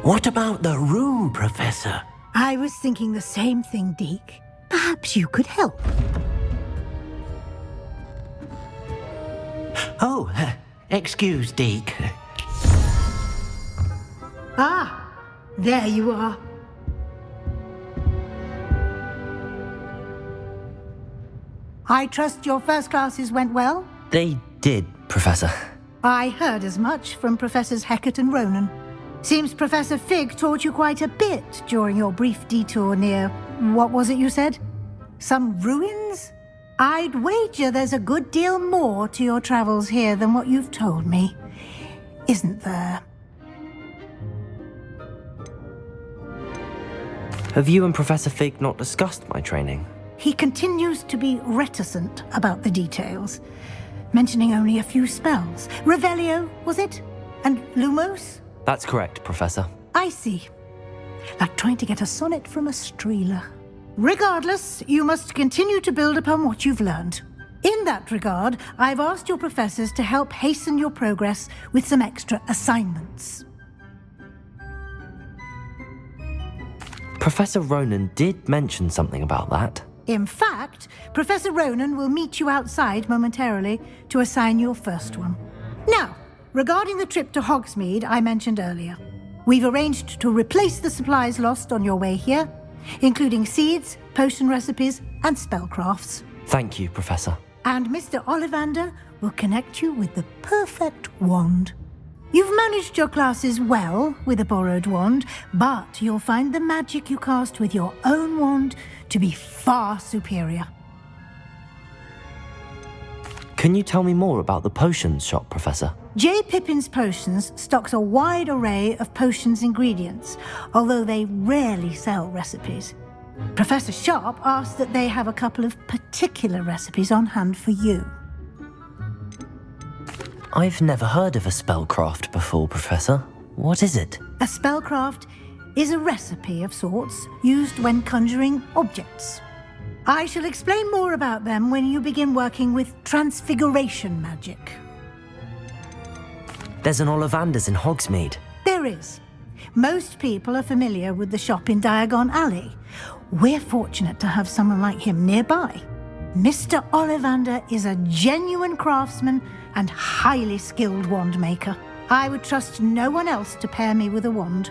What about the room, Professor? I was thinking the same thing, Deke. Perhaps you could help. Oh, excuse, Deke. Ah, there you are. I trust your first classes went well? They did, Professor. I heard as much from Professors Hecat and Ronan. Seems Professor Fig taught you quite a bit during your brief detour near... what was it you said? Some ruins? I'd wager there's a good deal more to your travels here than what you've told me. Isn't there? Have you and Professor Fig not discussed my training? He continues to be reticent about the details, mentioning only a few spells. Revelio, was it? And Lumos? That's correct, Professor. I see. Like trying to get a sonnet from a streeler. Regardless, you must continue to build upon what you've learned. In that regard, I've asked your professors to help hasten your progress with some extra assignments. Professor Ronan did mention something about that. In fact, Professor Ronan will meet you outside momentarily to assign your first one. Now, regarding the trip to Hogsmeade I mentioned earlier, we've arranged to replace the supplies lost on your way here, including seeds, potion recipes, and spellcrafts. Thank you, Professor. And Mr. Ollivander will connect you with the perfect wand. You've managed your classes well with a borrowed wand, but you'll find the magic you cast with your own wand to be far superior. Can you tell me more about the potions shop, Professor? J. Pippin's Potions stocks a wide array of potions ingredients, although they rarely sell recipes. Professor Sharp asked that they have a couple of particular recipes on hand for you. I've never heard of a spellcraft before, Professor. What is it? A spellcraft is a recipe of sorts used when conjuring objects. I shall explain more about them when you begin working with transfiguration magic. There's an Ollivander's in Hogsmeade. There is. Most people are familiar with the shop in Diagon Alley. We're fortunate to have someone like him nearby. Mr. Ollivander is a genuine craftsman and highly skilled wand maker. I would trust no one else to pair me with a wand.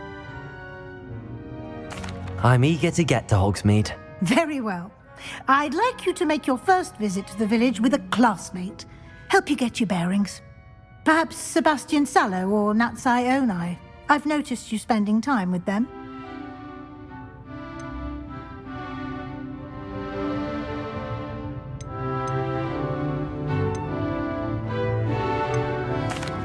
I'm eager to get to Hogsmeade. Very well. I'd like you to make your first visit to the village with a classmate. Help you get your bearings. Perhaps Sebastian Sallow or Natsai Onai. I've noticed you spending time with them.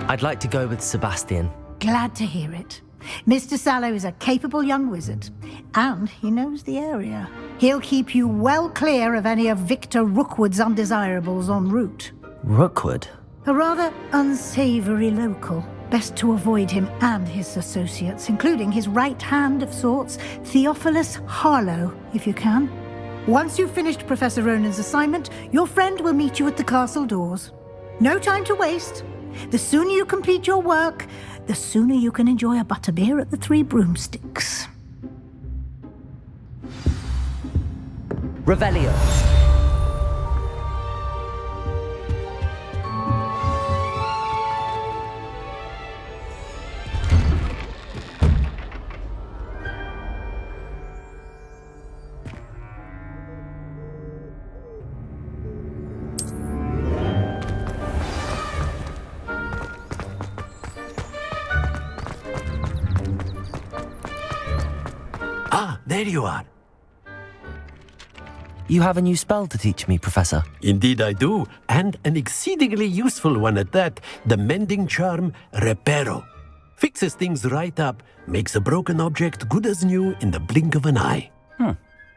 I'd like to go with Sebastian. Glad to hear it. Mr. Sallow is a capable young wizard, and he knows the area. He'll keep you well clear of any of Victor Rookwood's undesirables en route. Rookwood? A rather unsavory local. Best to avoid him and his associates, including his right hand of sorts, Theophilus Harlow, if you can. Once you've finished Professor Ronan's assignment, your friend will meet you at the castle doors. No time to waste. The sooner you complete your work, the sooner you can enjoy a butterbeer at the Three Broomsticks. Revelio. Ah, there you are. You have a new spell to teach me, Professor. Indeed I do, and an exceedingly useful one at that, the mending charm Reparo. Fixes things right up, makes a broken object good as new in the blink of an eye.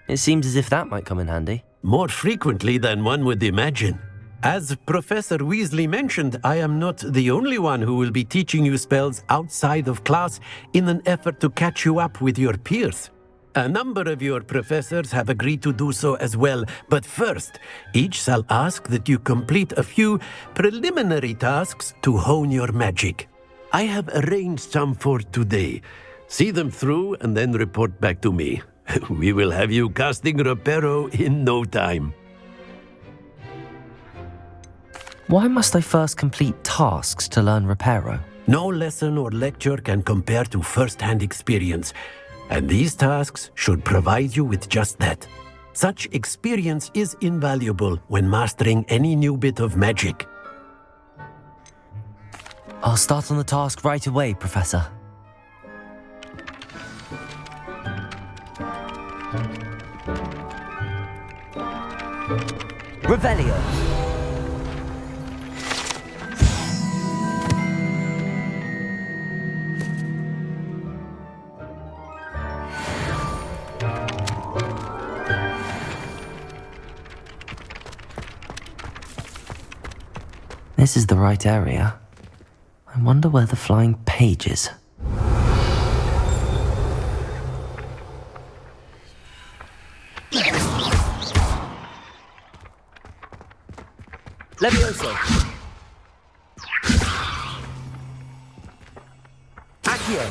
It seems as if that might come in handy. More frequently than one would imagine. As Professor Weasley mentioned, I am not the only one who will be teaching you spells outside of class in an effort to catch you up with your peers. A number of your professors have agreed to do so as well, but first, each shall ask that you complete a few preliminary tasks to hone your magic. I have arranged some for today. See them through and then report back to me. We will have you casting Reparo in no time. Why must I first complete tasks to learn Reparo? No lesson or lecture can compare to first-hand experience, and these tasks should provide you with just that. Such experience is invaluable when mastering any new bit of magic. I'll start on the task right away, Professor. Revelio. This is the right area. I wonder where the flying page is. Levioso. Accio.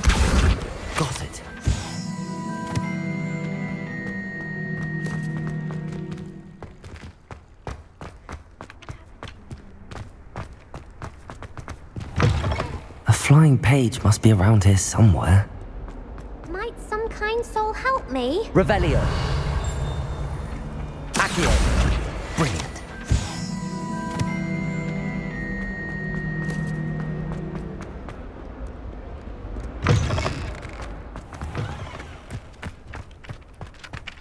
Got it. A flying page must be around here somewhere. Might some kind soul help me? Revelio. Accio. Brilliant.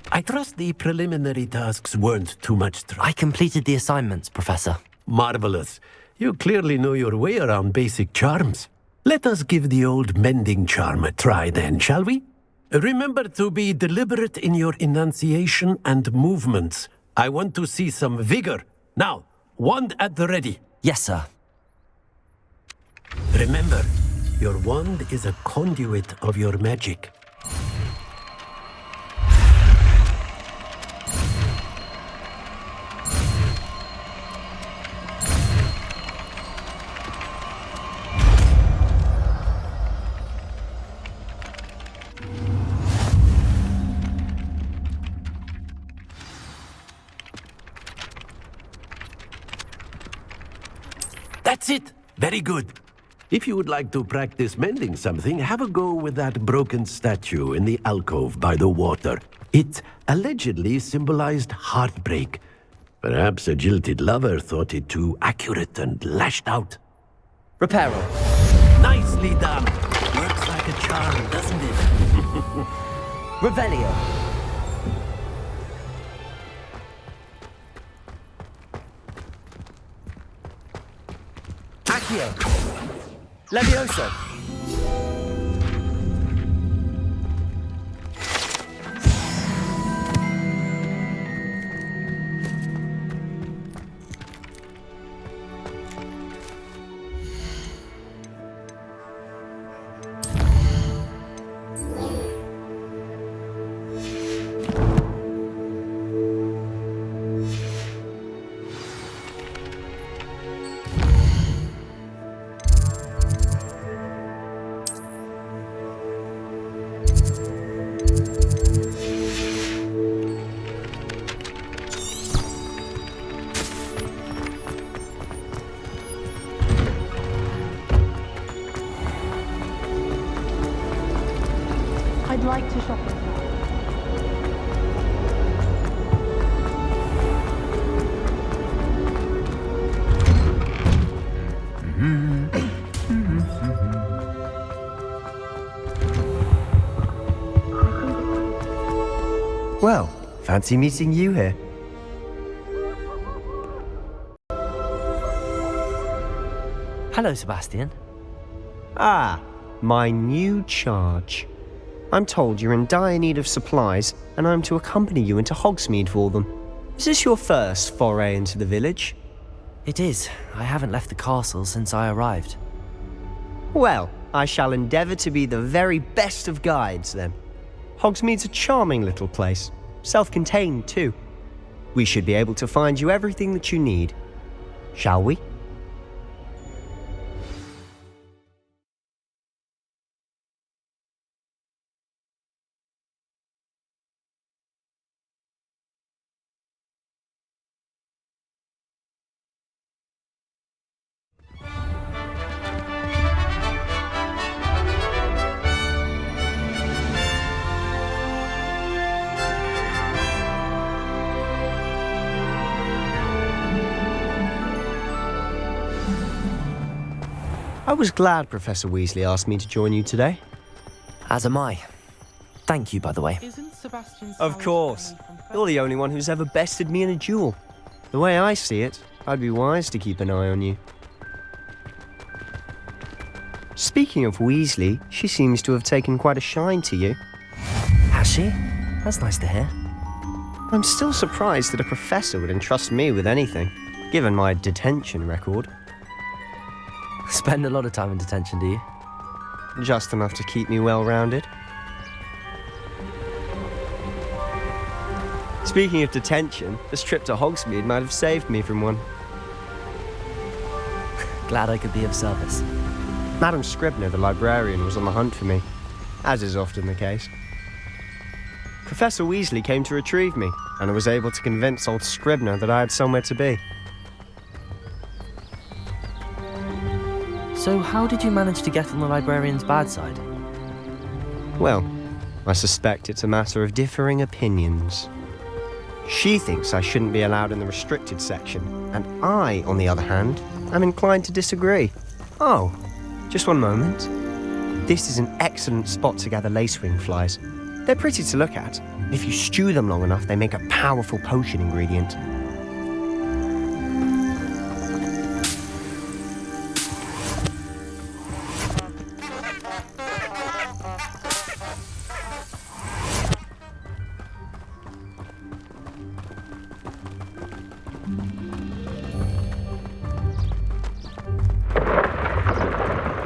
I trust the preliminary tasks weren't too much trouble. I completed the assignments, Professor. Marvelous. You clearly know your way around basic charms. Let us give the old mending charm a try then, shall we? Remember to be deliberate in your enunciation and movements. I want to see some vigor. Now, wand at the ready. Yes, sir. Remember, your wand is a conduit of your magic. That's it! Very good. If you would like to practice mending something, have a go with that broken statue in the alcove by the water. It allegedly symbolized heartbreak. Perhaps a jilted lover thought it too accurate and lashed out. Reparo. Nicely done! Works like a charm, doesn't it? Revelio. Accio. Levioso. I'd like to shop with you. Well, fancy meeting you here. Hello, Sebastian. Ah, my new charge. I'm told you're in dire need of supplies, and I'm to accompany you into Hogsmeade for them. Is this your first foray into the village? It is. I haven't left the castle since I arrived. Well, I shall endeavour to be the very best of guides, then. Hogsmeade's a charming little place, self-contained too. We should be able to find you everything that you need. Shall we? I was glad Professor Weasley asked me to join you today. As am I. Thank you, by the way. Isn't Sebastian Of course. You're the only one who's ever bested me in a duel. The way I see it, I'd be wise to keep an eye on you. Speaking of Weasley, she seems to have taken quite a shine to you. Has she? That's nice to hear. I'm still surprised that a professor would entrust me with anything, given my detention record. Spend a lot of time in detention, do you? Just enough to keep me well-rounded. Speaking of detention, this trip to Hogsmeade might have saved me from one. Glad I could be of service. Madam Scribner, the librarian, was on the hunt for me, as is often the case. Professor Weasley came to retrieve me, and I was able to convince old Scribner that I had somewhere to be. So how did you manage to get on the librarian's bad side? Well, I suspect it's a matter of differing opinions. She thinks I shouldn't be allowed in the restricted section, and I, on the other hand, am inclined to disagree. Oh, just one moment. This is an excellent spot to gather lacewing flies. They're pretty to look at. If you stew them long enough, they make a powerful potion ingredient.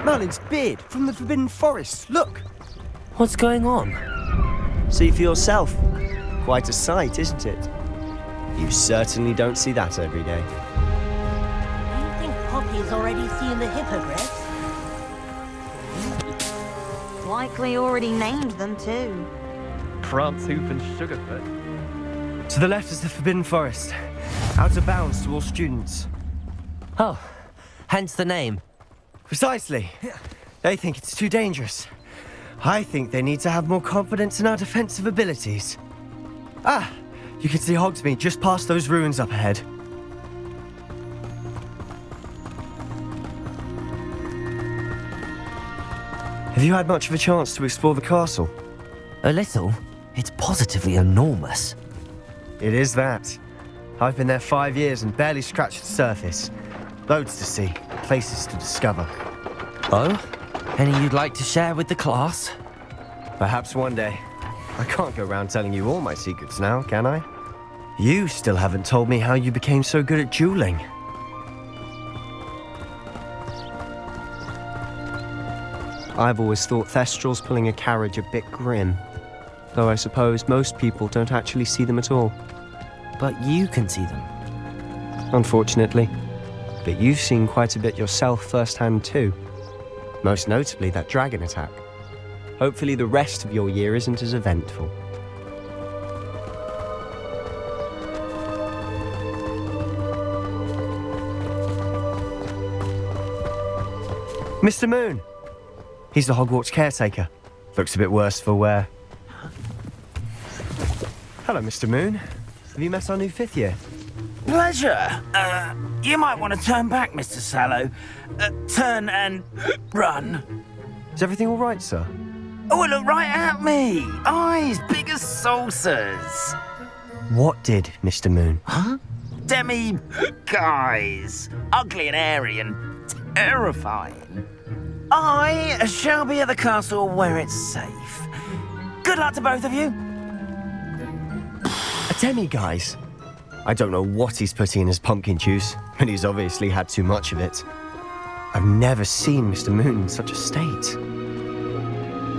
Merlin's beard from the Forbidden Forest. Look! What's going on? See for yourself. Quite a sight, isn't it? You certainly don't see that every day. You think Poppy's already seen the hippogriffs? Likely already named them too. Prance, Hoof and Sugarfoot. To the left is the Forbidden Forest. Out of bounds to all students. Oh, hence the name. Precisely. They think it's too dangerous. I think they need to have more confidence in our defensive abilities. Ah, you can see Hogsmeade just past those ruins up ahead. Have you had much of a chance to explore the castle? A little? It's positively enormous. It is that. I've been there 5 years and barely scratched the surface. Loads to see, places to discover. Oh? Any you'd like to share with the class? Perhaps one day. I can't go around telling you all my secrets now, can I? You still haven't told me how you became so good at dueling. I've always thought Thestrals pulling a carriage a bit grim. Though I suppose most people don't actually see them at all. But you can see them. Unfortunately. But you've seen quite a bit yourself firsthand too. Most notably that dragon attack. Hopefully the rest of your year isn't as eventful. Mr. Moon! He's the Hogwarts caretaker. Looks a bit worse for wear. Hello, Mr. Moon. Have you met our new 5th year? Pleasure. You might want to turn back, Mr. Sallow. Turn and run. Is everything all right, sir? Oh, look right at me. Eyes big as saucers. What did, Mr. Moon? Huh? Demi guys. Ugly and airy and terrifying. I shall be at the castle where it's safe. Good luck to both of you. A demi-guise? I don't know what he's putting in his pumpkin juice, but he's obviously had too much of it. I've never seen Mr. Moon in such a state.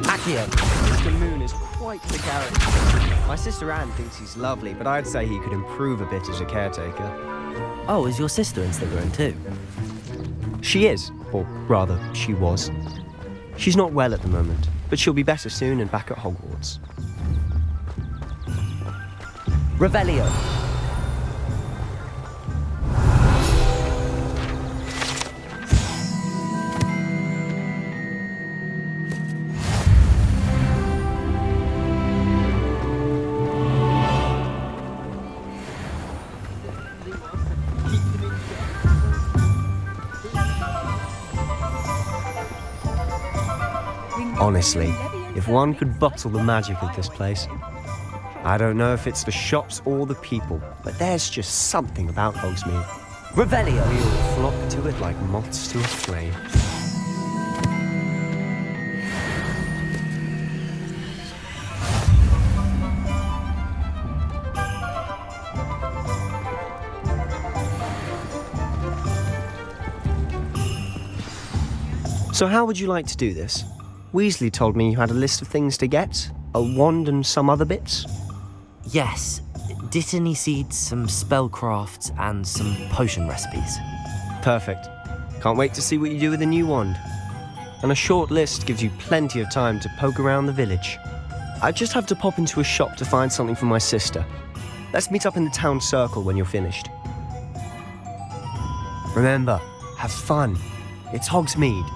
Accio. Mr. Moon is quite likes the character. My sister Anne thinks he's lovely, but I'd say he could improve a bit as a caretaker. Oh, is your sister in Slytherin too? She is, or rather, she was. She's not well at the moment, but she'll be better soon and back at Hogwarts. Revelio. Honestly, if one could bottle the magic of this place. I don't know if it's the shops or the people, but there's just something about Hogsmeade. Revelio. We all flock to it like moths to a flame. So how would you like to do this? Weasley told me you had a list of things to get. A wand and some other bits. Yes. Dittany seeds, some spellcrafts, and some potion recipes. Perfect. Can't wait to see what you do with the new wand. And a short list gives you plenty of time to poke around the village. I just have to pop into a shop to find something for my sister. Let's meet up in the town circle when you're finished. Remember, have fun. It's Hogsmeade.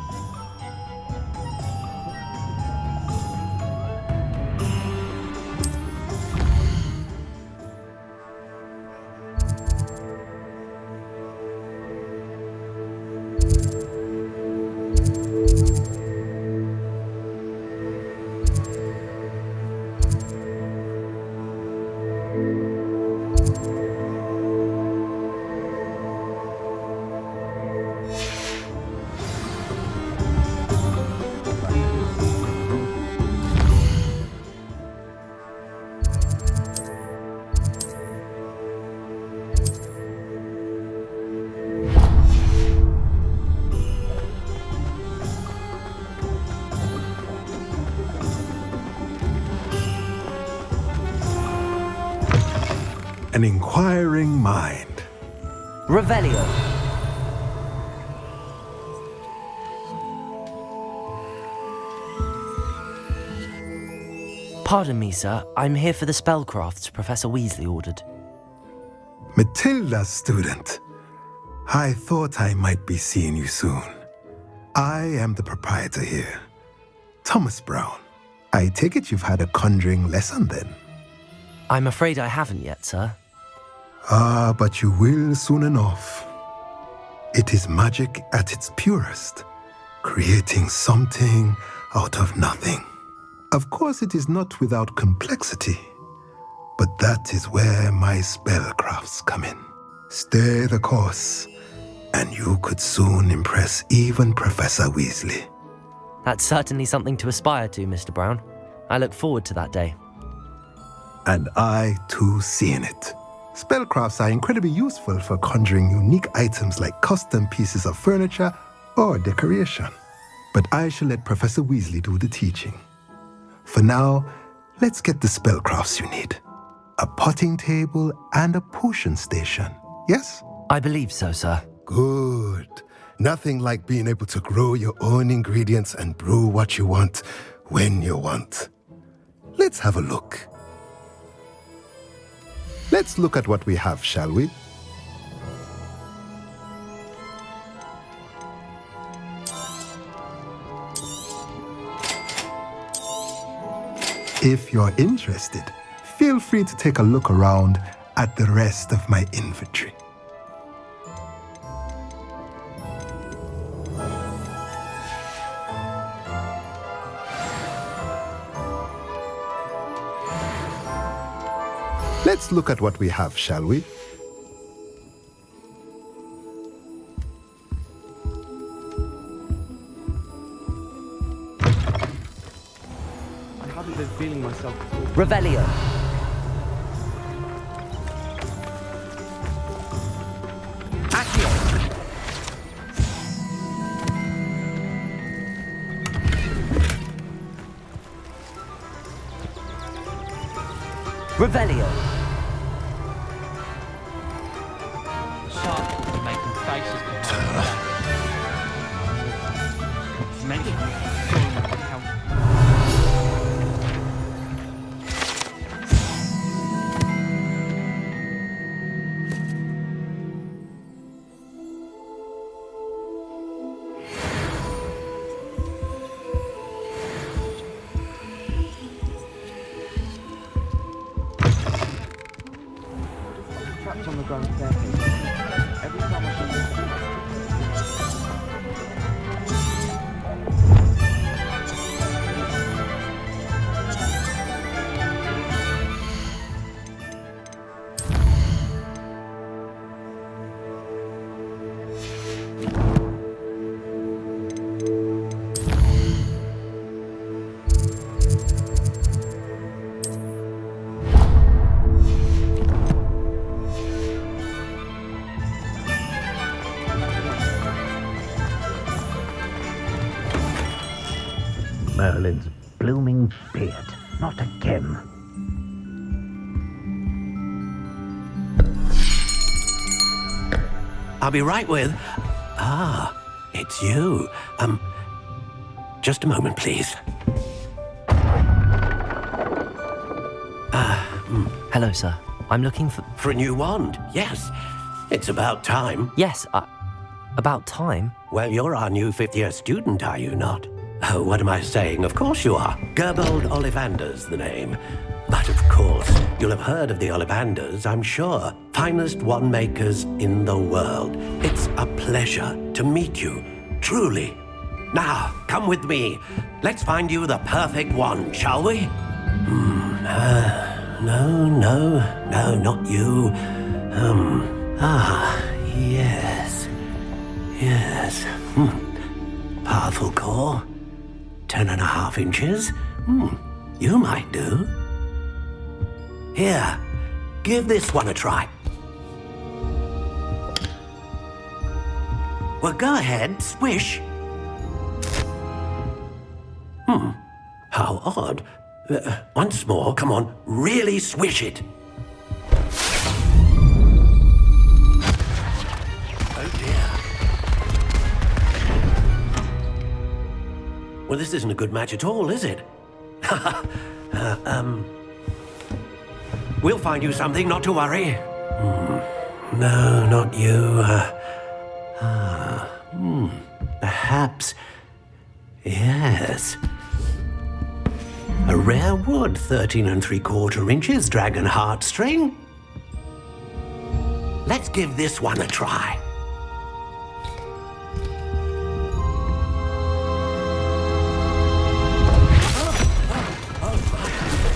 An inquiring mind. Revelio. Pardon me, sir. I'm here for the spellcrafts Professor Weasley ordered. Matilda's student. I thought I might be seeing you soon. I am the proprietor here, Thomas Brown. I take it you've had a conjuring lesson then? I'm afraid I haven't yet, sir. Ah, but you will soon enough. It is magic at its purest, creating something out of nothing. Of course, it is not without complexity, but that is where my spellcrafts come in. Stay the course, and you could soon impress even Professor Weasley. That's certainly something to aspire to, Mr. Brown. I look forward to that day. And I, too, see in it. Spellcrafts are incredibly useful for conjuring unique items like custom pieces of furniture or decoration. But I shall let Professor Weasley do the teaching. For now, let's get the spellcrafts you need. A potting table and a potion station, yes? I believe so, sir. Good. Nothing like being able to grow your own ingredients and brew what you want when you want. Let's have a look. Let's look at what we have, shall we? If you're interested, feel free to take a look around at the rest of my inventory. Let's look at what we have, shall we? I haven't been feeling myself before. Revelio. Accio. Revelio. Sharks will be making faces behind the back. Mention how trapped on the ground staircase. Every time I show this. Merlin's blooming beard. Not again. I'll be right with... Ah, it's you. Just a moment, please. Hello, sir. I'm looking for... For a new wand, yes. It's about time. Yes, about time. Well, you're our new fifth-year student, are you not? Oh, what am I saying? Of course you are. Gerbold Ollivander's the name. But of course, you'll have heard of the Ollivanders, I'm sure. Finest wand makers in the world. It's a pleasure to meet you, truly. Now, come with me. Let's find you the perfect wand, shall we? No, not you. Yes. Powerful core. 10.5 inches. You might do. Here, give this one a try. Well, go ahead, swish. How odd. Once more, come on, really swish it. Oh dear. Well, this isn't a good match at all, is it? We'll find you something, not to worry. No, not you. Perhaps. Yes. A rare wood, 13 3/4 inches, dragon heartstring. Let's give this one a try.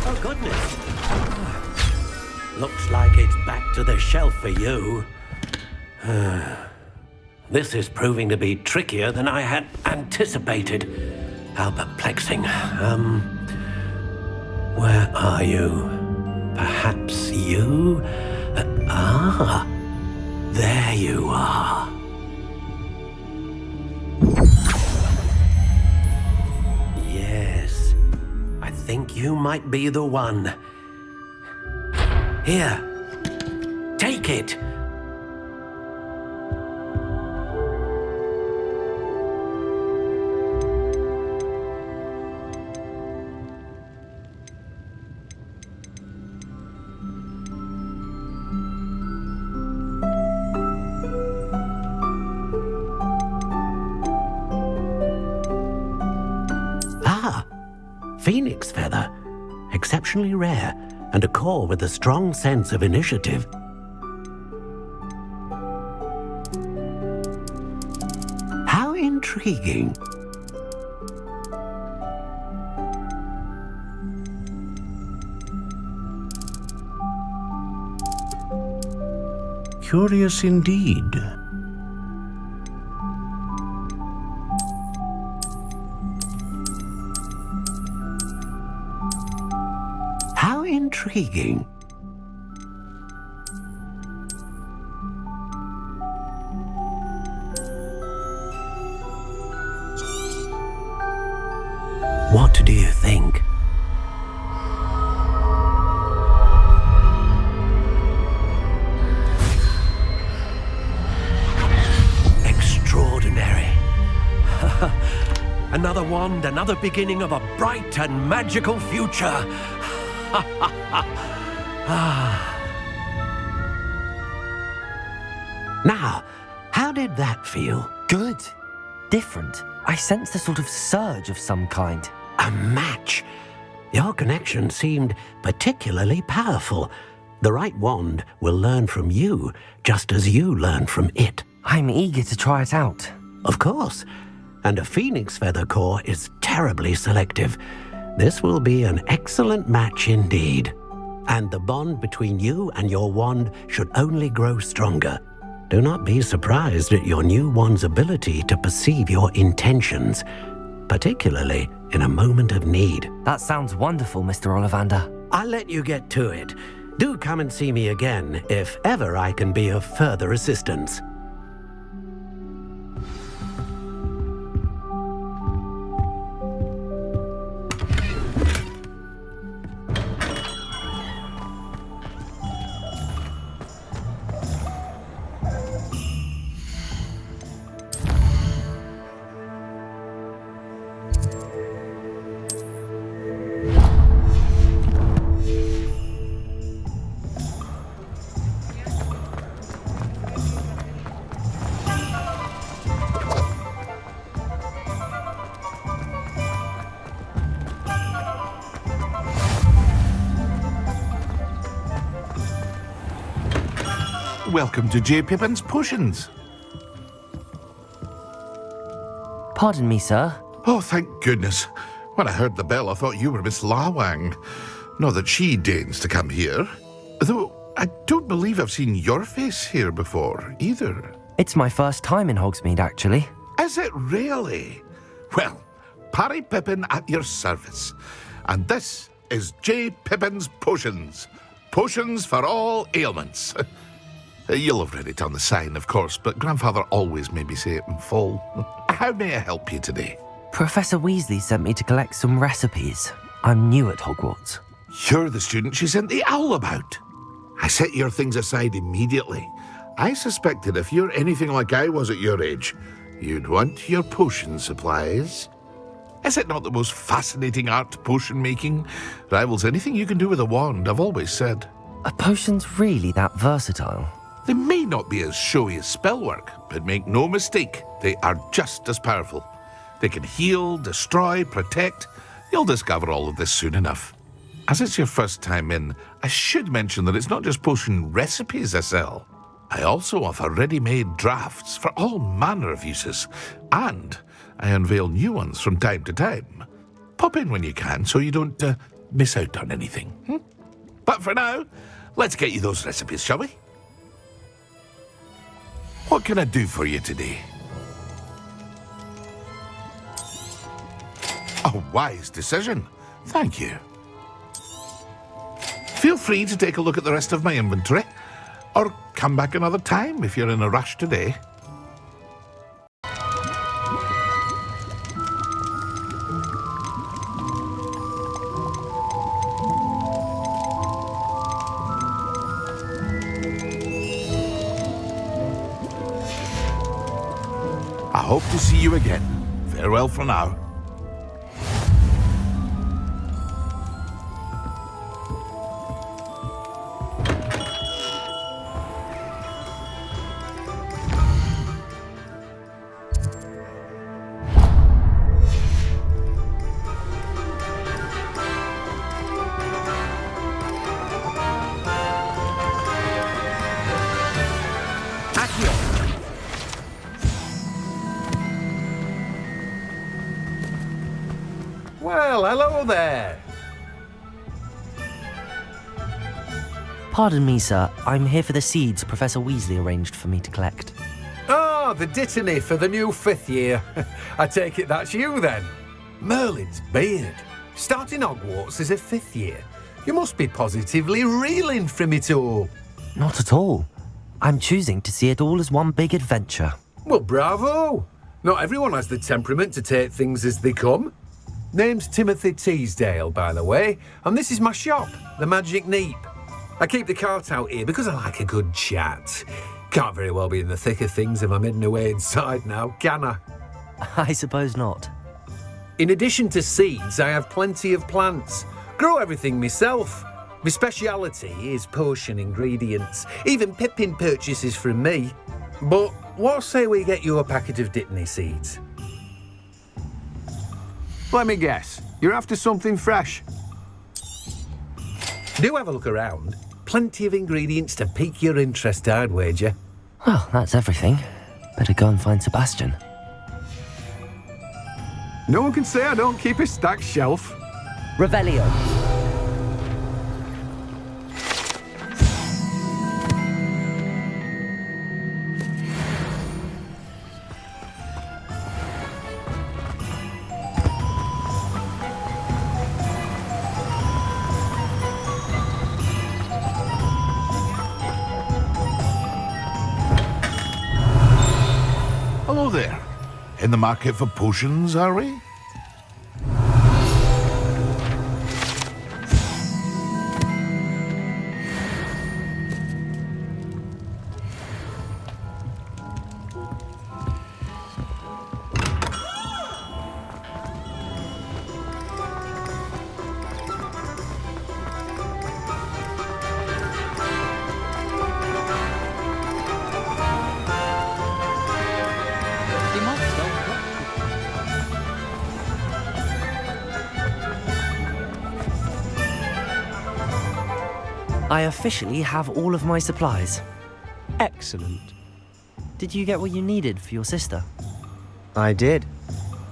Oh, goodness. Looks like it's back to the shelf for you. This is proving to be trickier than I had anticipated. How perplexing. Where are you? Perhaps you? There you are. Yes, I think you might be the one. Here, take it. Phoenix feather, exceptionally rare, and a core with a strong sense of initiative. How intriguing. Curious indeed. Intriguing. What do you think? Another wand, another beginning of a bright and magical future. Now, how did that feel? Good. Different. I sensed a sort of surge of some kind. A match. Your connection seemed particularly powerful. The right wand will learn from you, just as you learn from it. I'm eager to try it out. Of course. And a phoenix feather core is terribly selective. This will be an excellent match indeed. And the bond between you and your wand should only grow stronger. Do not be surprised at your new wand's ability to perceive your intentions, particularly in a moment of need. That sounds wonderful, Mr. Ollivander. I'll let you get to it. Do come and see me again if ever I can be of further assistance. Welcome to J. Pippin's Potions. Pardon me, sir. Oh, thank goodness. When I heard the bell, I thought you were Miss Lawang. Not that she deigns to come here. Though I don't believe I've seen your face here before, either. It's my first time in Hogsmeade, actually. Is it really? Well, Parry Pippin at your service. And this is J. Pippin's Potions. Potions for all ailments. You'll have read it on the sign, of course, but Grandfather always made me say it in full. How may I help you today? Professor Weasley sent me to collect some recipes. I'm new at Hogwarts. You're the student she sent the owl about. I set your things aside immediately. I suspected if you're anything like I was at your age, you'd want your potion supplies. Is it not the most fascinating art, potion making? Rivals anything you can do with a wand, I've always said. Are potions really that versatile? They may not be as showy as spellwork, but make no mistake, they are just as powerful. They can heal, destroy, protect. You'll discover all of this soon enough. As it's your first time in, I should mention that it's not just potion recipes I sell. I also offer ready-made drafts for all manner of uses, and I unveil new ones from time to time. Pop in when you can so you don't miss out on anything. But for now, let's get you those recipes, shall we? What can I do for you today? A wise decision. Thank you. Feel free to take a look at the rest of my inventory, or come back another time if you're in a rush today. I hope to see you again. Farewell for now. Well, hello there. Pardon me, sir. I'm here for the seeds Professor Weasley arranged for me to collect. Oh, the dittany for the new 5th year. I take it that's you then. Merlin's beard. Starting Hogwarts as a 5th year. You must be positively reeling from it all. Not at all. I'm choosing to see it all as one big adventure. Well, bravo. Not everyone has the temperament to take things as they come. Name's Timothy Teasdale, by the way, and this is my shop, the Magic Neep. I keep the cart out here because I like a good chat. Can't very well be in the thick of things if I'm hidden away inside now, can I? I suppose not. In addition to seeds, I have plenty of plants. Grow everything myself. My speciality is potion ingredients. Even Pippin purchases from me. But what say we get you a packet of Dittany seeds? Let me guess. You're after something fresh. Do have a look around. Plenty of ingredients to pique your interest, I'd wager. Well, that's everything. Better go and find Sebastian. No one can say I don't keep a stacked shelf. Revelio. Hello there. In the market for potions, are we? I officially have all of my supplies. Excellent. Did you get what you needed for your sister? I did.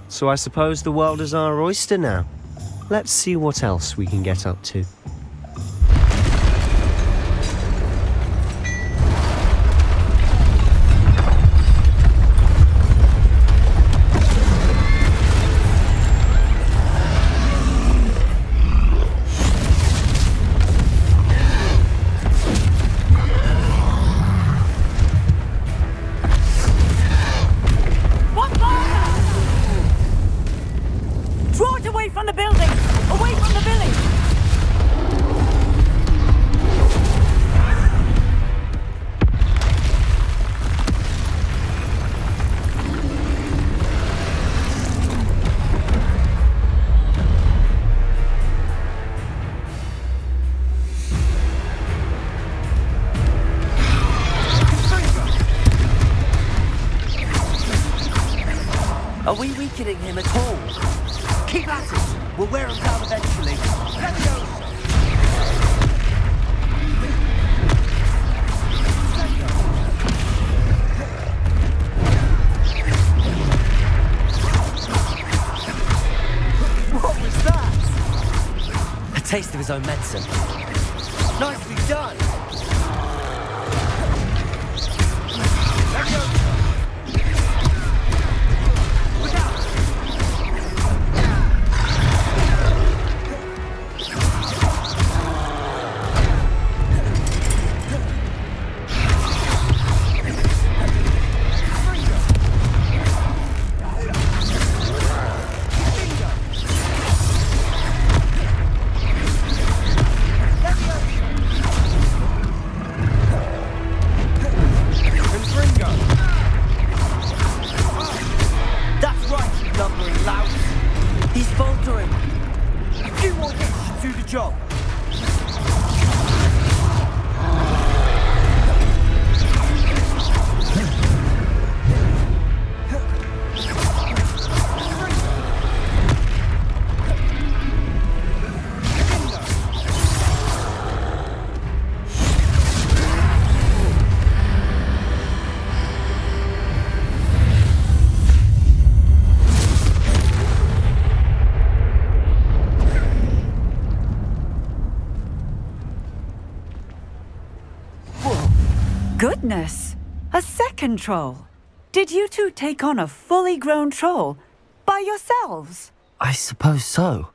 So I suppose the world is our oyster now. Let's see what else we can get up to. Are we weakening him at all? Keep at it! We'll wear him down eventually. Let go! What was that? A taste of his own medicine. Nicely done! Let go! Goodness! A second troll! Did you two take on a fully grown troll by yourselves? I suppose so.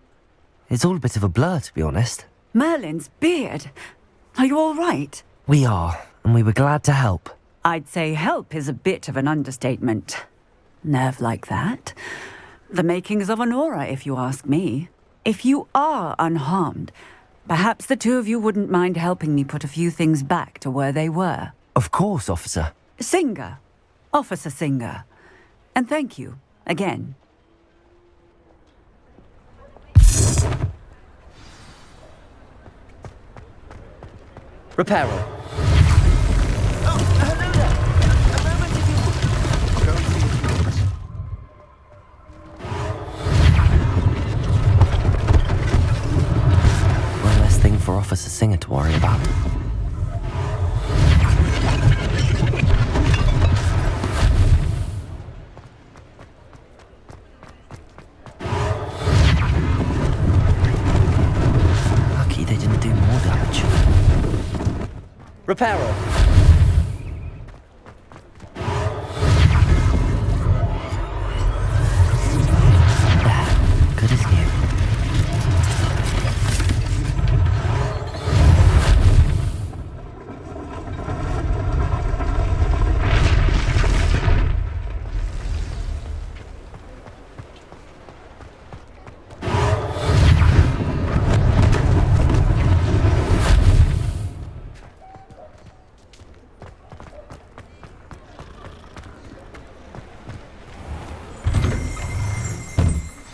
It's all a bit of a blur, to be honest. Merlin's beard. Are you all right? We are, and we were glad to help. I'd say help is a bit of an understatement. Nerve like that. The makings of an aura, if you ask me. If you are unharmed, perhaps the two of you wouldn't mind helping me put a few things back to where they were. Of course, officer. Singer. Officer Singer. And thank you, again. Reparo. One less thing for Officer Singer to worry about. Lucky they didn't do more damage. Reparo. Good as new.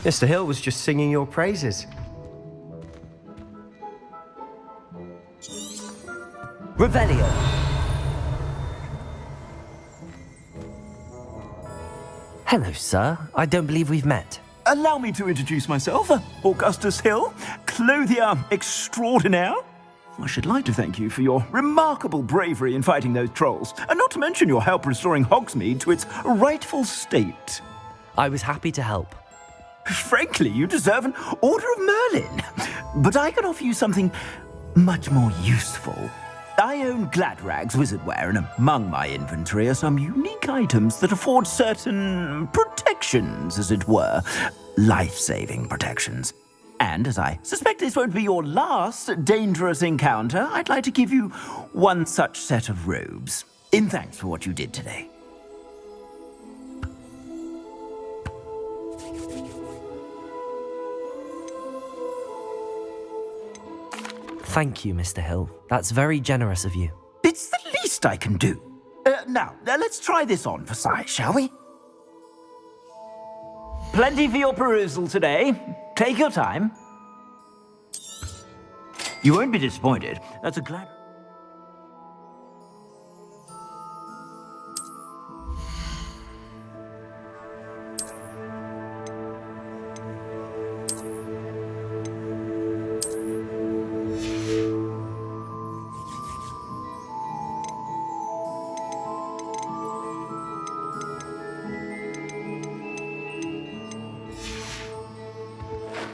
Mr. Hill was just singing your praises. Revelio. Hello, sir. I don't believe we've met. Allow me to introduce myself, Augustus Hill, clothier extraordinaire. I should like to thank you for your remarkable bravery in fighting those trolls, and not to mention your help restoring Hogsmeade to its rightful state. I was happy to help. Frankly, you deserve an Order of Merlin. But I can offer you something much more useful. I own Gladrag's wizardware, and among my inventory are some unique items that afford certain protections, as it were. Life-saving protections. And as I suspect this won't be your last dangerous encounter, I'd like to give you one such set of robes, in thanks for what you did today. Thank you, Mr. Hill. That's very generous of you. It's the least I can do. Now, let's try this on for size, shall we? Plenty for your perusal today. Take your time. You won't be disappointed. That's a glad...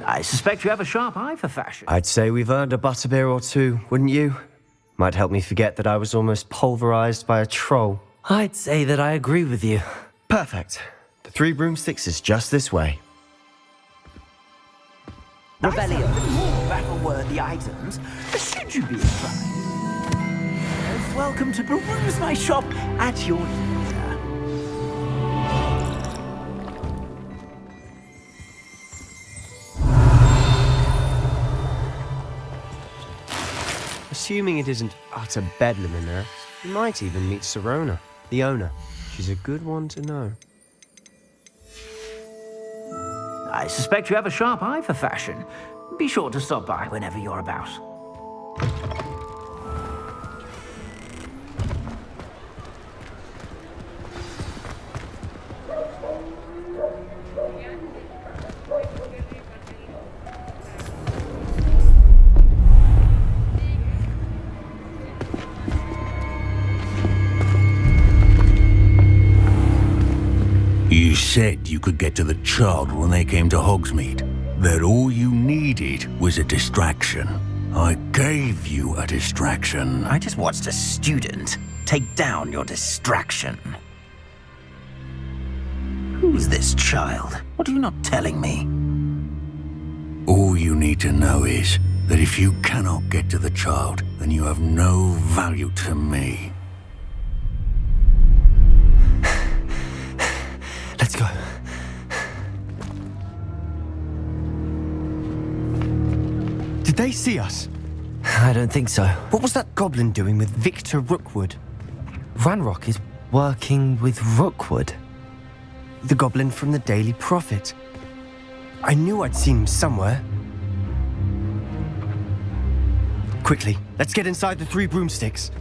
I suspect you have a sharp eye for fashion. I'd say we've earned a butterbeer or two, wouldn't you? Might help me forget that I was almost pulverized by a troll. I'd say that I agree with you. Perfect. The 3 broomsticks is just this way. Revelio. More battle-worthy items, should you be inclined. Welcome to peruse my shop at your leisure. Assuming it isn't utter bedlam in there, you might even meet Serona, the owner. She's a good one to know. I suspect you have a sharp eye for fashion. Be sure to stop by whenever you're about. You said you could get to the child when they came to Hogsmeade. That all you needed was a distraction. I gave you a distraction. I just watched a student take down your distraction. Who's this child? What are you not telling me? All you need to know is that if you cannot get to the child, then you have no value to me. Let's go. Did they see us? I don't think so. What was that goblin doing with Victor Rookwood? Ranrock is working with Rookwood. The goblin from the Daily Prophet. I knew I'd seen him somewhere. Quickly, let's get inside the 3 broomsticks.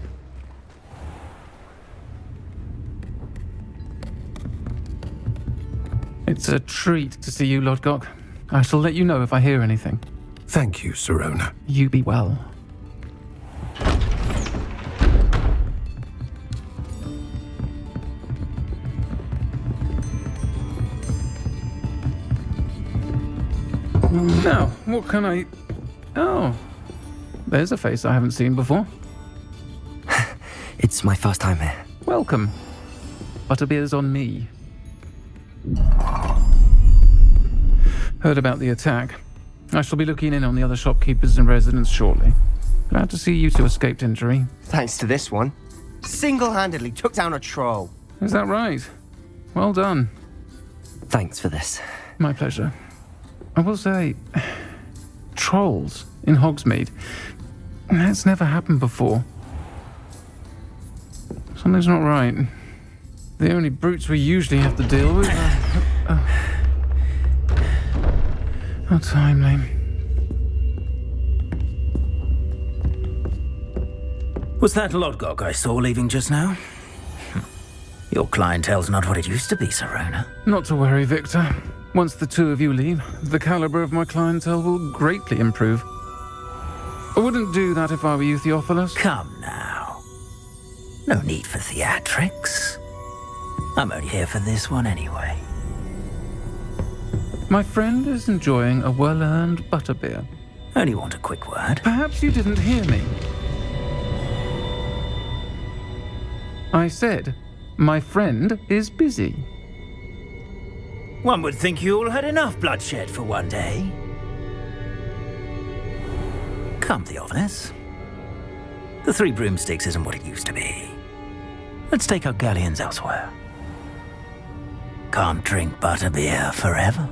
It's a treat to see you, Lodgok. I shall let you know if I hear anything. Thank you, Sirona. You be well. Now, what can I... Oh, there's a face I haven't seen before. It's my first time here. Welcome. Butterbeer's on me. Heard about the attack. I shall be looking in on the other shopkeepers and residents shortly. Glad to see you two escaped injury. Thanks to this one. Single-handedly took down a troll. Is that right? Well done. Thanks for this. My pleasure. I will say, trolls in Hogsmeade. That's never happened before. Something's not right. The only brutes we usually have to deal with are... How timely. Was that Lodgok I saw leaving just now? Your clientele's not what it used to be, Sirona. Not to worry, Victor. Once the 2 of you leave, the caliber of my clientele will greatly improve. I wouldn't do that if I were you, Theophilus. Come now. No need for theatrics. I'm only here for this one anyway. My friend is enjoying a well-earned butterbeer. Only want a quick word. Perhaps you didn't hear me. I said, my friend is busy. One would think you all had enough bloodshed for one day. Come, Theophilus. The 3 broomsticks isn't what it used to be. Let's take our galleons elsewhere. Can't drink butterbeer forever.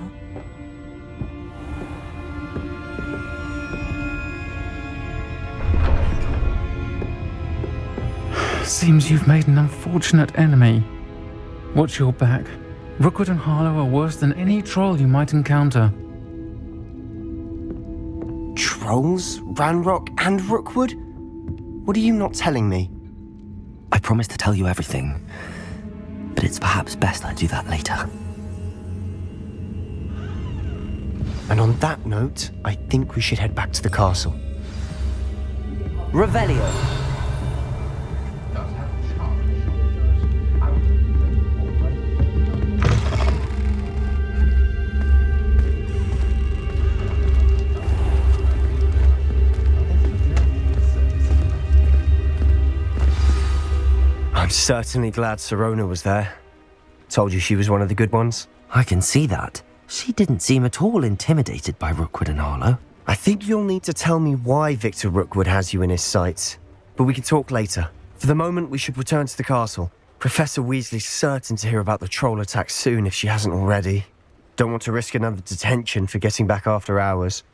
Seems you've made an unfortunate enemy. Watch your back. Rookwood and Harlow are worse than any troll you might encounter. Trolls? Ranrock and Rookwood? What are you not telling me? I promised to tell you everything, but it's perhaps best I do that later. And on that note, I think we should head back to the castle. Revelio. I'm certainly glad Sirona was there. Told you she was one of the good ones. I can see that. She didn't seem at all intimidated by Rookwood and Harlow. I think you'll need to tell me why Victor Rookwood has you in his sights. But we can talk later. For the moment, we should return to the castle. Professor Weasley's certain to hear about the troll attack soon if she hasn't already. Don't want to risk another detention for getting back after hours.